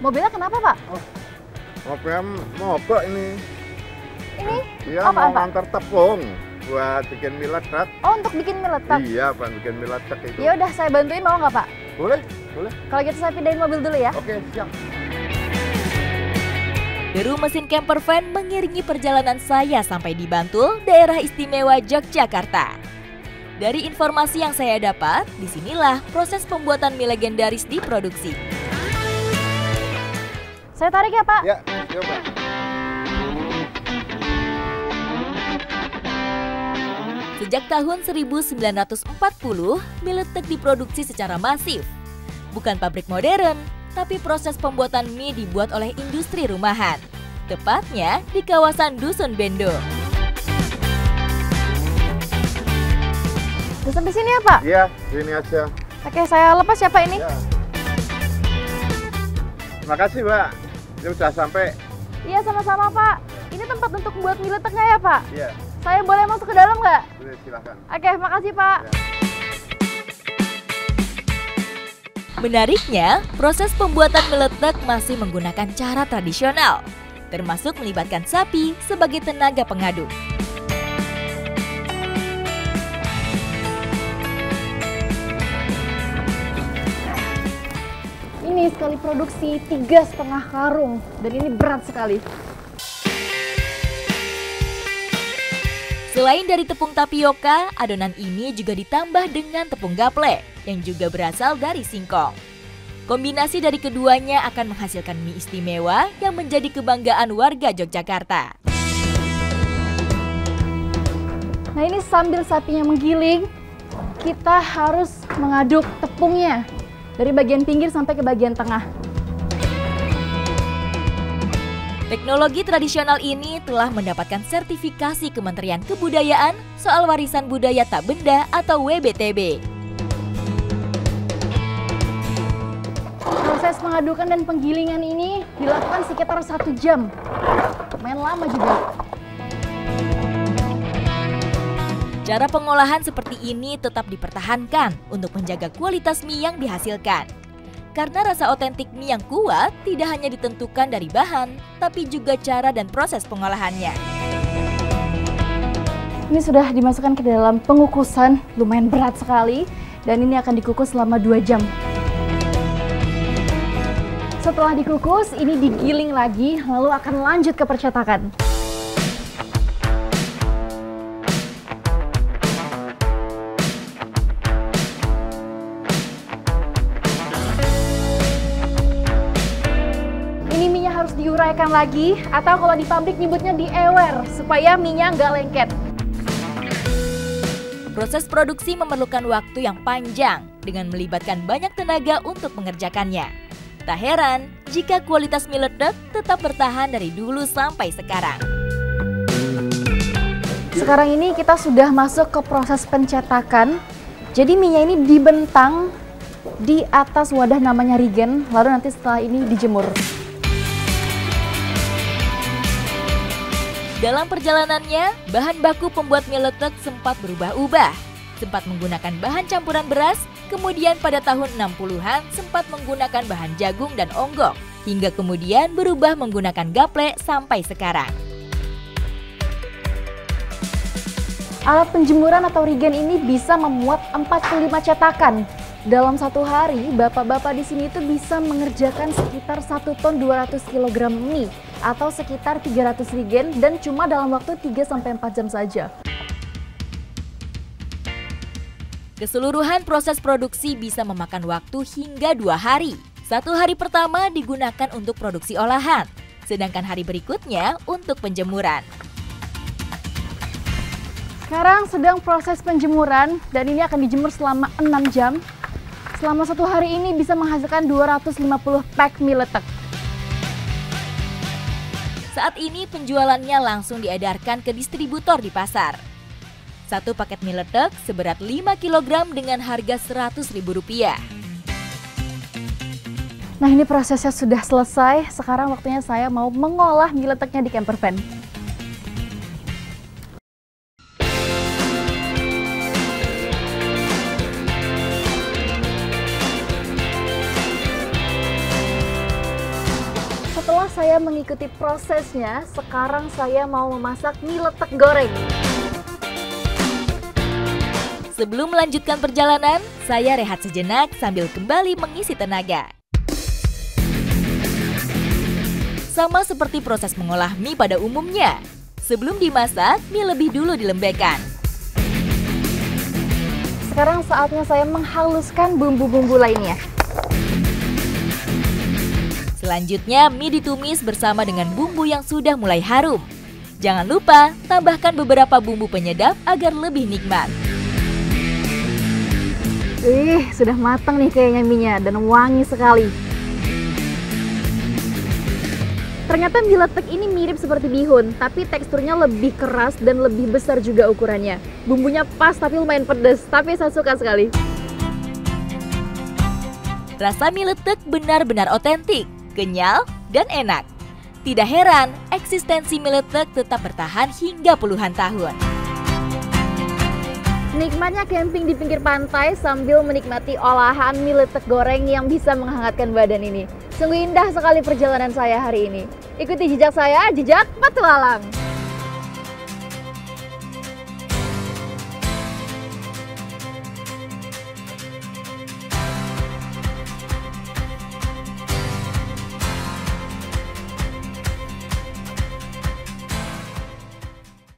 Mobilnya kenapa, Pak? Oh, mobilnya mogok ini. Ini Iya, apaan, mau Pak? ngantar tepung buat bikin mie letek. Oh, untuk bikin mie letek. Iya, buat bikin mie letek itu. Ya udah, saya bantuin mau nggak, Pak? Boleh, boleh. Kalau gitu saya pindahin mobil dulu ya. Oke, siap. Deru mesin camper van mengiringi perjalanan saya sampai di Bantul, daerah istimewa Yogyakarta. Dari informasi yang saya dapat, disinilah proses pembuatan mie legendaris diproduksi. Saya tarik ya, Pak. Ya, coba. Sejak tahun 1940, mie letek diproduksi secara masif. Bukan pabrik modern, tapi proses pembuatan mie dibuat oleh industri rumahan. Tepatnya di kawasan Dusun Bendo. Udah sampai sini ya, Pak? Iya, sini aja. Oke, saya lepas ya, Pak, ini. Ya. Terima kasih, Mbak. Ini udah sampai. Iya, sama-sama, Pak. Ini tempat untuk buat mie letek nggak ya, Pak? Iya, Saya boleh masuk ke dalam nggak? boleh, silakan. Oke, makasih, Pak. Ya. Menariknya, proses pembuatan mie letek masih menggunakan cara tradisional, termasuk melibatkan sapi sebagai tenaga pengaduk. Ini sekali produksi 3,5 karung. Dan ini berat sekali. Selain dari tepung tapioka, adonan ini juga ditambah dengan tepung gaplek yang juga berasal dari singkong. Kombinasi dari keduanya akan menghasilkan mie istimewa yang menjadi kebanggaan warga Yogyakarta. Nah, ini sambil sapinya menggiling, kita harus mengaduk tepungnya dari bagian pinggir sampai ke bagian tengah. Teknologi tradisional ini telah mendapatkan sertifikasi Kementerian Kebudayaan soal warisan budaya tak benda atau WBTB. Proses pengadukan dan penggilingan ini dilakukan sekitar 1 jam. Lumayan lama juga. Cara pengolahan seperti ini tetap dipertahankan untuk menjaga kualitas mie yang dihasilkan. Karena rasa otentik mie yang kuat tidak hanya ditentukan dari bahan, tapi juga cara dan proses pengolahannya. Ini sudah dimasukkan ke dalam pengukusan, lumayan berat sekali. Dan ini akan dikukus selama 2 jam. Setelah dikukus, ini digiling lagi, lalu akan lanjut ke percetakan. Harus diuraikan lagi, atau kalau di pabrik nyebutnya diewer supaya mie-nya nggak lengket. Proses produksi memerlukan waktu yang panjang dengan melibatkan banyak tenaga untuk mengerjakannya. Tak heran jika kualitas mie letek tetap bertahan dari dulu sampai sekarang. Sekarang ini kita sudah masuk ke proses pencetakan. Jadi mie-nya ini dibentang di atas wadah namanya rigen, lalu nanti setelah ini dijemur. Dalam perjalanannya, bahan baku pembuat mie letek sempat berubah-ubah. Sempat menggunakan bahan campuran beras, kemudian pada tahun 60-an sempat menggunakan bahan jagung dan onggok, hingga kemudian berubah menggunakan gaplek sampai sekarang. Alat penjemuran atau rigen ini bisa memuat 45 cetakan. Dalam satu hari, bapak-bapak di sini itu bisa mengerjakan sekitar 1 ton 200 kg mie atau sekitar 300 rigen dan cuma dalam waktu 3-4 jam saja. Keseluruhan proses produksi bisa memakan waktu hingga 2 hari. 1 hari pertama digunakan untuk produksi olahan, sedangkan hari berikutnya untuk penjemuran. Sekarang sedang proses penjemuran dan ini akan dijemur selama 6 jam. Selama 1 hari ini bisa menghasilkan 250 pack mie letek. Saat ini penjualannya langsung diedarkan ke distributor di pasar. 1 paket mie letek seberat 5 kg dengan harga Rp100.000. Nah, ini prosesnya sudah selesai. Sekarang waktunya saya mau mengolah mie leteknya di camper van. saya mengikuti prosesnya, sekarang saya mau memasak mie letek goreng. Sebelum melanjutkan perjalanan, saya rehat sejenak sambil kembali mengisi tenaga. Sama seperti proses mengolah mie pada umumnya. Sebelum dimasak, mie lebih dulu dilembekkan. Sekarang saatnya saya menghaluskan bumbu-bumbu lainnya. Selanjutnya, mie ditumis bersama dengan bumbu yang sudah mulai harum. Jangan lupa, tambahkan beberapa bumbu penyedap agar lebih nikmat. Sudah matang nih kayaknya mie-nya dan wangi sekali. Ternyata mie letek ini mirip seperti bihun, tapi teksturnya lebih keras dan lebih besar juga ukurannya. Bumbunya pas tapi lumayan pedas, tapi saya suka sekali. Rasa mie letek benar-benar otentik, kenyal, dan enak. Tidak heran, eksistensi mie letek tetap bertahan hingga puluhan tahun. Nikmatnya camping di pinggir pantai sambil menikmati olahan mie letek goreng yang bisa menghangatkan badan ini. Sungguh indah sekali perjalanan saya hari ini. Ikuti jejak saya, jejak petualang.